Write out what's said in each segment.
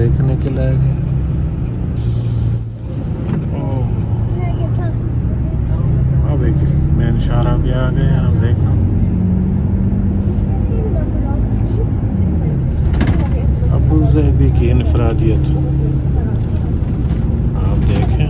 देखने के लायक है। अब एक मेन शाहरा भी आ गए, आप देखो। अबू ज़हबी की इनफरादियत आप देखें।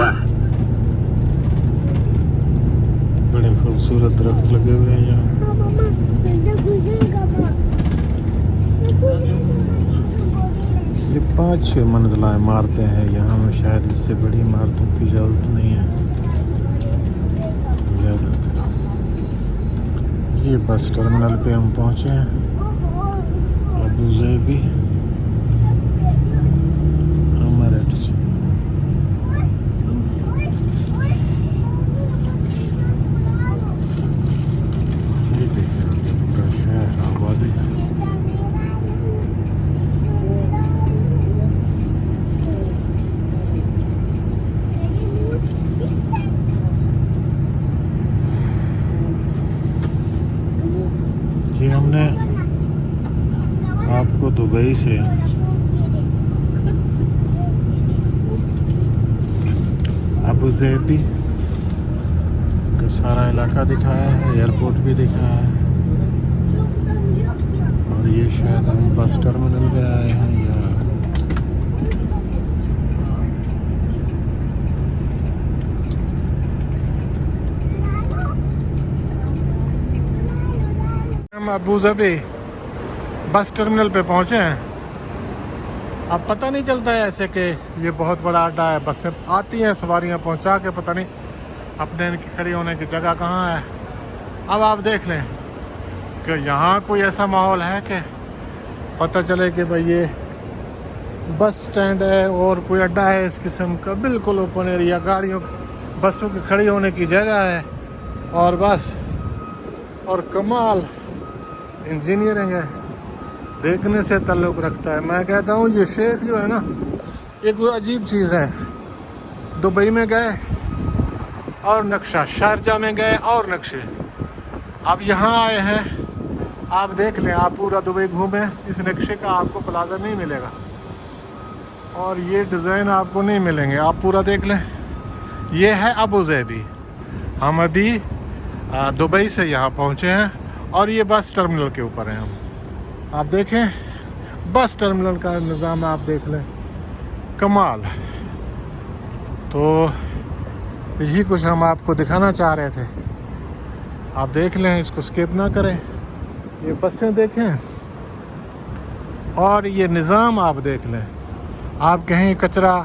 1. बड़े खूबसूरत दरख्त लगे हुए हैं यहाँ। ये 5-6 मंजिला इमारतें हैं यहाँ में, शायद इससे बड़ी इमारतों की इजाज़त नहीं है ज़्यादातर। ये बस टर्मिनल पे हम पहुँचे हैं, अबू ज़हबी एमिरेट्स। ये देखिए पूरा शहर आबादी। ये हमने आपको दुबई से अबू ज़हबी का सारा इलाका दिखाया है, एयरपोर्ट भी दिखाया है। और ये शायद हम बस टर्मिनल पे आए हैं या हम अबू ज़हबी बस टर्मिनल पे पहुँचे हैं। अब पता नहीं चलता है ऐसे कि ये बहुत बड़ा अड्डा है, बसें आती हैं सवारियां पहुंचा के, पता नहीं अपने इनकी खड़ी होने की जगह कहाँ है। अब आप देख लें कि यहाँ कोई ऐसा माहौल है कि पता चले कि भाई ये बस स्टैंड है और कोई अड्डा है इस किस्म का, बिल्कुल ओपन एरिया, गाड़ियों बसों की खड़ी होने की जगह है और बस। और कमाल इंजीनियरिंग है, देखने से ताल्लुक़ रखता है। मैं कहता हूँ ये शेख जो है ना, ये कोई अजीब चीज़ है। दुबई में गए और नक्शा, शारजा में गए और नक्शे, अब यहाँ आए हैं। आप देख लें, आप पूरा दुबई घूमें, इस नक्शे का आपको प्लाजा नहीं मिलेगा और ये डिज़ाइन आपको नहीं मिलेंगे। आप पूरा देख लें। ये है अबू ज़हबी। हम अभी दुबई से यहाँ पहुँचे हैं और ये बस टर्मिनल के ऊपर हैं हम। आप देखें बस टर्मिनल का निज़ाम, आप देख लें, कमाल। तो यही कुछ हम आपको दिखाना चाह रहे थे। आप देख लें, इसको स्किप ना करें। ये बसें देखें और ये निज़ाम आप देख लें। आप कहीं कचरा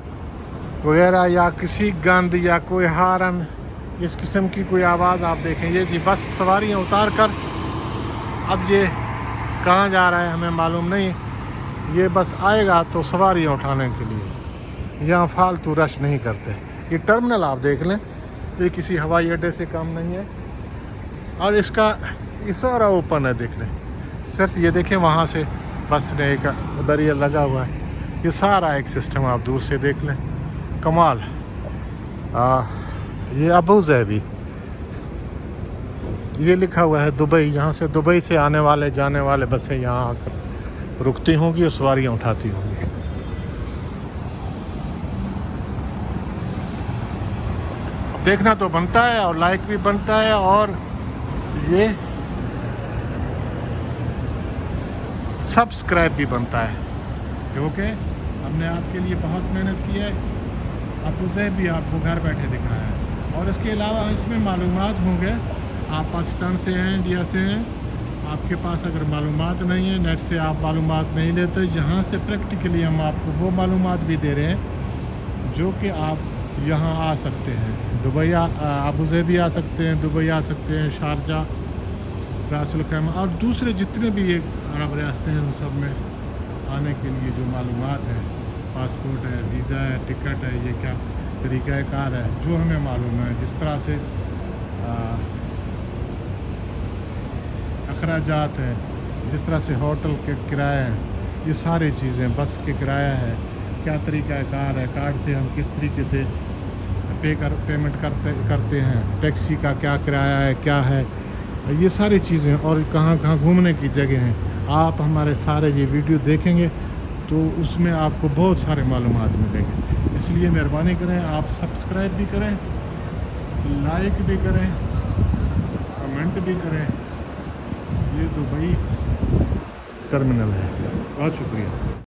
वगैरह या किसी गंद या कोई हारन इस किस्म की कोई आवाज़ आप देखें। ये जी बस सवारियाँ उतार कर, अब ये कहाँ जा रहा है हमें मालूम नहीं। ये बस आएगा तो सवारियाँ उठाने के लिए, यहाँ फालतू रश नहीं करते। ये टर्मिनल आप देख लें, ये किसी हवाई अड्डे से कम नहीं है और इसका ये सारा ओपन है, देख लें। सिर्फ ये देखें वहाँ से बस ने एक उधर ये लगा हुआ है, ये सारा एक सिस्टम आप दूर से देख लें, कमाल। ये अबू ज़हबी, ये लिखा हुआ है दुबई। यहाँ से दुबई से आने वाले जाने वाले बसें यहाँ आकर रुकती होंगी और सवारियाँ उठाती होंगी। देखना तो बनता है और लाइक भी बनता है और ये सब्सक्राइब भी बनता है, क्योंकि हमने आपके लिए बहुत मेहनत की है। अबू ज़हबी आपको घर बैठे दिखाया है और इसके अलावा इसमें मालूमात होंगे। आप पाकिस्तान से हैं, इंडिया से हैं, आपके पास अगर मालूमात नहीं है, नेट से आप मालूमात नहीं लेते, यहाँ से प्रैक्टिकली हम आपको वो मालूमात भी दे रहे हैं जो कि आप यहाँ आ सकते हैं। दुबई अबू ज़हबी आ सकते हैं, दुबई आ सकते हैं, शारजा, रास अल खैमा और दूसरे जितने भी ये अरब रियासतें हैं, उन सब में आने के लिए जो मालूमात है, पासपोर्ट है, वीज़ा है, टिकट है, ये क्या तरीक़ाकार है, जो हमें मालूम है, जिस तरह से अखराजात है, जिस तरह से होटल के किराए हैं, ये सारी चीज़ें, बस के किराया है, क्या तरीक़ाकार है, कार्ड से हम किस तरीके से पेमेंट करते हैं, टैक्सी का क्या किराया है, क्या है, ये सारी चीज़ें और कहाँ कहाँ घूमने की जगह हैं, आप हमारे सारे ये वीडियो देखेंगे तो उसमें आपको बहुत सारे मालूमात मिलेंगे। इसलिए मेहरबानी करें, आप सब्सक्राइब भी करें, लाइक भी करें, कमेंट भी करें। ये दुबई टर्मिनल है। बहुत शुक्रिया।